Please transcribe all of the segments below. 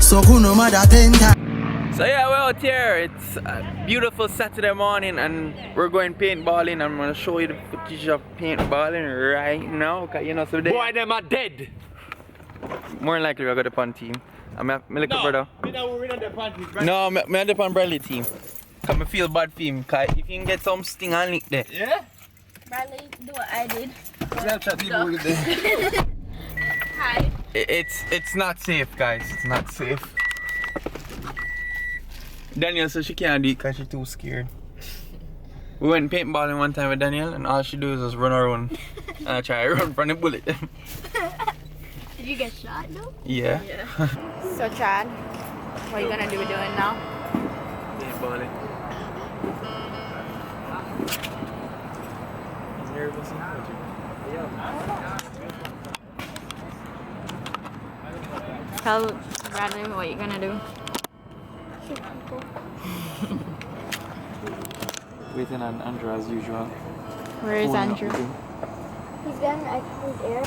So kuno mother 10 times. So yeah, we're out here. It's a beautiful Saturday morning and we're going paintballing. I'm gonna show you the footage of paintballing right now. Cause you know, so they boy, them are dead. more than likely we're gonna pan team. I'm a little brother. We're not the party. No, I'm the pan Bradley team. Cause I feel bad for him. Cause if you can get some sting and lick there. Yeah? Bradley, do what I did. Hi. It's not safe, guys. It's not safe. Daniel says she can't do it because she's too scared. We went paintballing one time with Daniel and all she do is just run around. And I try to run from the bullet. Did you get shot though? Yeah. So Chad, what are you gonna do doing now? Paintballing. He's nervous and Tell Bradley what you're gonna do. waiting on Andrew as usual. Where is Andrew? He's getting his air.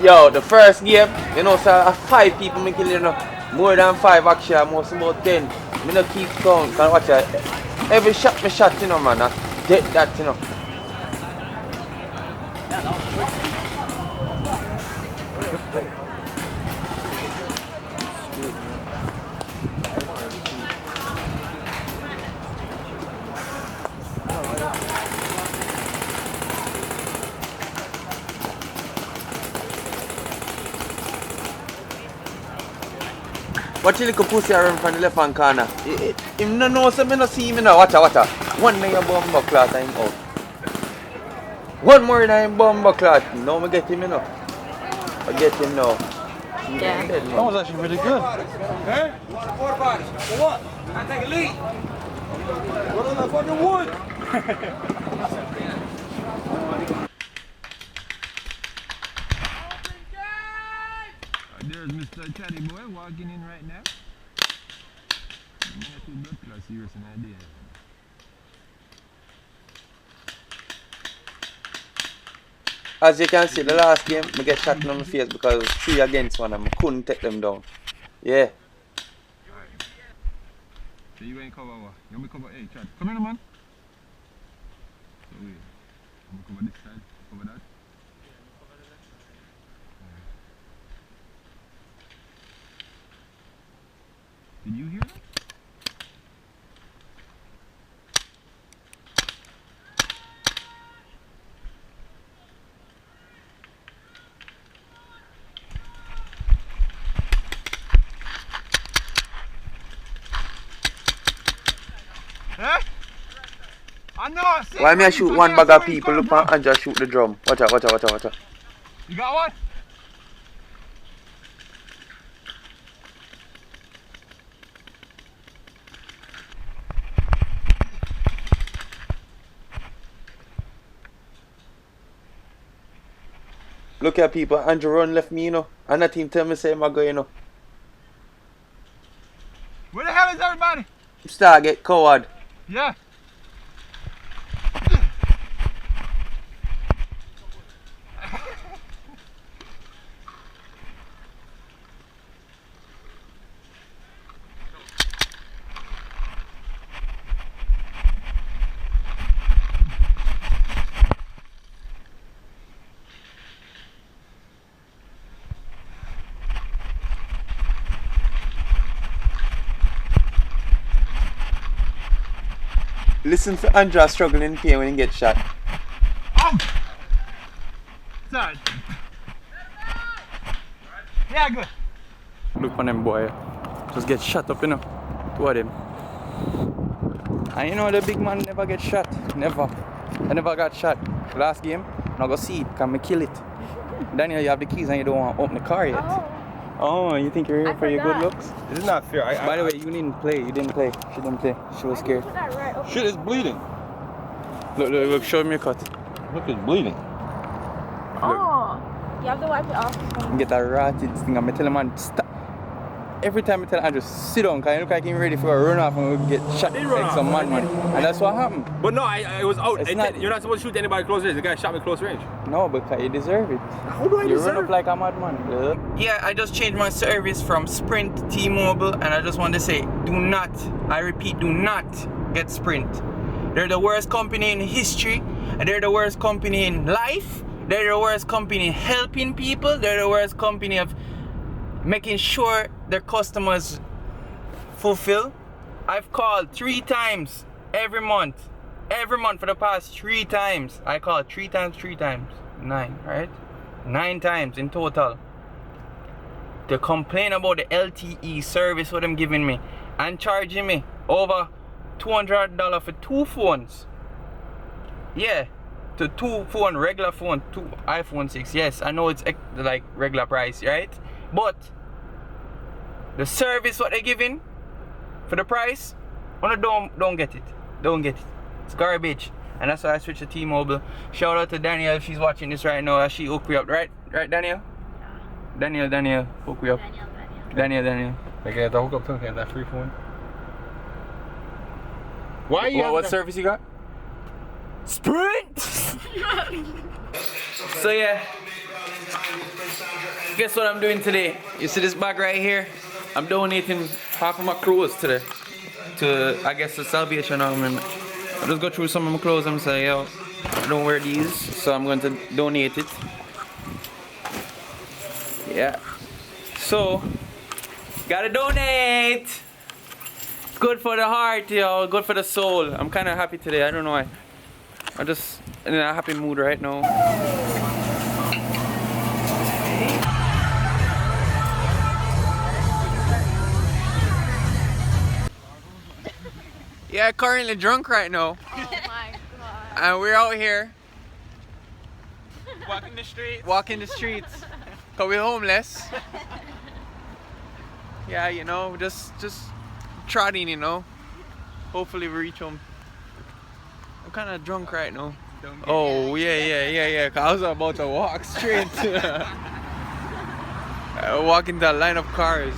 Yo, the first game, you know, so 5 people me kill, you know. More than 5 actually, almost about 10. Me no keep count, can watch it. Every shot me shot, you know, man. I dead that, you know. Watch the little pussy around from the left hand corner. Him no know, so me no see him now. Watch out. One day a bomber clot and him out. One more than him bomber clot. Now me get him, you know. I get him now. Yeah. Dead, That was actually pretty good. Hey? Four bodies. For what? I take a lead. What on the fucking wood? There's Mr. ChaddyBwoy walking in right now. I'm not too blood clot serious an idea. As you can see, the last game, I get shot in my face because it was 3 against 1 and I couldn't take them down. Yeah. So you ain't cover what? You want me cover? Hey, Chad, come here, man. So wait, I'm gonna cover this side, cover that. Did you hear that? Huh? I know. Why me I shoot one bag of people up and just shoot the drum? Watch out. You got one? Look at people, Andrew run left me, you know. And that team tell me say I go, you know. Where the hell is everybody? Start get coward. Yeah. Listen for Andrew struggling in pain when he gets shot. Out! Sorry. Yeah, good. Look on them boy. Just get shot up, you know. Two of them. And you know the big man never get shot. Never. I never got shot. Last game, now go see it. Can I kill it? Daniel, you have the keys and you don't want to open the car yet. Oh, you think you're here for your good looks? This is not fair. By the way, you didn't play. You didn't play. She didn't play. She was scared. Shit is bleeding. Look, show me your cut. Look, it's bleeding. Oh, you have to wipe it off. Get a rotted thing. I'm telling man, stop. every time I tell Andrew, sit down, because he look like he's ready for a run off and we get shot like some madman. And that's what happened. But no, I was out. You're not supposed to shoot anybody close range. The guy shot me close range. No, because you deserve it. How do I You deserve run up like a madman. Yeah, I just changed my service from Sprint to T-Mobile, and I just want to say, do not, I repeat, do not get Sprint. They're the worst company in history. They're the worst company in life. They're the worst company in helping people. They're the worst company of making sure their customers fulfill. I've called 3 times every month. Every month for the past 3 times. I called 3 times. 9, right? 9 times in total. To complain about the LTE service what I'm giving me. And charging me over $200 for 2 phones. Yeah. To 2 phone, regular phone, 2 iPhone 6. Yes, I know it's like regular price, right? But the service what they're giving for the price, don't get it. Don't get it. It's garbage. And that's why I switched to T-Mobile. Shout out to Danielle if she's watching this right now. She hooked me up, right? Right, Danielle? Yeah. Danielle, hook me up. Danielle. Like, the hook up to that free phone. Why you? What service you got? Sprint! So yeah, guess what I'm doing today? You see this bag right here? I'm donating half of my clothes today to, I guess, the Salvation Army. I just go through some of my clothes and say, yo, I don't wear these, so I'm going to donate it. Yeah. So, gotta donate! Good for the heart, yo, good for the soul. I'm kind of happy today, I don't know why. I'm just in a happy mood right now. Yeah, currently drunk right now. Oh my god. And we're out here Walking the street. walking the streets. Cause we're homeless. Yeah, you know, just trotting, you know. Hopefully we reach home. I'm kind of drunk right now. Oh yeah. Cause I was about to walk straight to walk into a line of cars.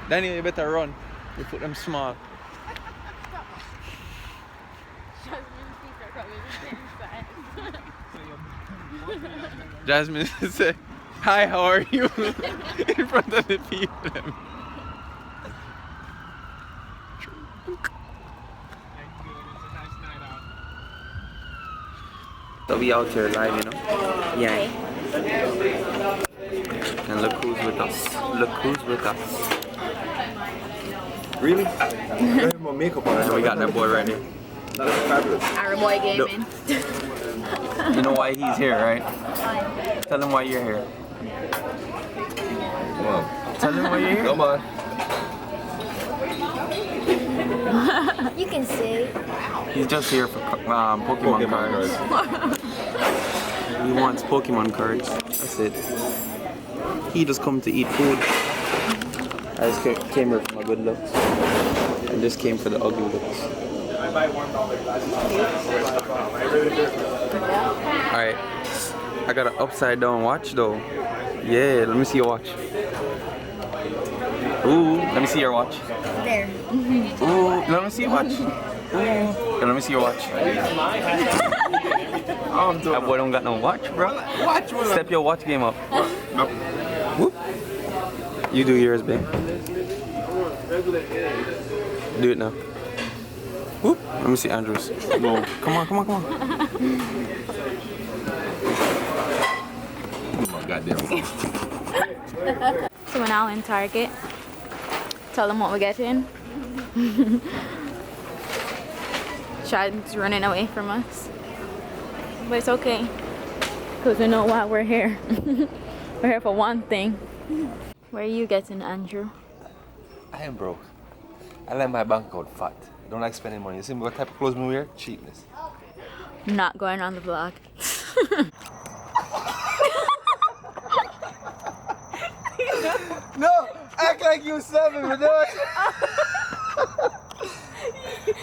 Daniel, you better run. You put them small. Jasmine said, "Hi, how are you?" in front of the people. So we out here live, you know? Yeah. And look who's with us. Look who's with us. Really? I have my makeup on. And we got that boy right here. That is fabulous. Our boy gaming. You know why he's here, right? Tell him why you're here. Come on. Tell him why you're here. Come on. You can say. He's just here for Pokemon cards. He wants Pokemon cards. That's it. He just come to eat food. I just came here for my good looks. And just came for the ugly looks. Alright. I got an upside down watch though. Yeah, let me see your watch. Ooh, let me see your watch. There. Ooh, let me see your watch. Ooh, let me see your watch. That boy don't got no watch, bro. Step your watch game up. Whoop. You do yours, babe. Do it now. Whoop. Let me see Andrew's. Go. Come on. Oh my goddamn. So we're now in Target. Tell them what we're getting. Chad's running away from us. But it's okay. Because we know why we're here. We're here for one thing. Where are you getting, Andrew? I am broke. I like my bank account fat. I don't like spending money. You see what type of clothes we wear? Cheapness. Not going on the vlog. No! Act like you saw me, but no.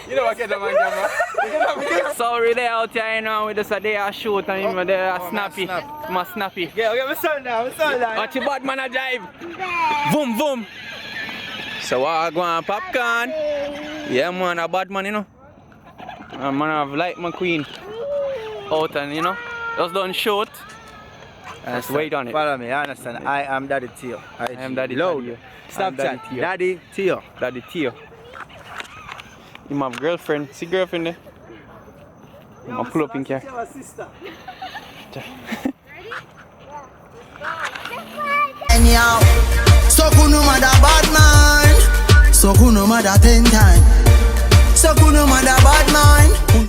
You know what, get them on camera. So we're there out here, you know, we just a day a shoot and him there a snappy. My snappy. Yeah, get my son down, Watch your bad man a drive. Boom, boom. So I go on popcorn. Yeah man, a bad man, you know. A man have like McQueen out and you know, just don't shoot. Just wait on it. Follow me, I understand. I am Daddy Tio. I am Daddy Loud. Tio. Stop I'm Daddy chat. Tio. Daddy Tio. Daddy Tio. You have girlfriend. See girlfriend there? I'm pull up in here. And yo.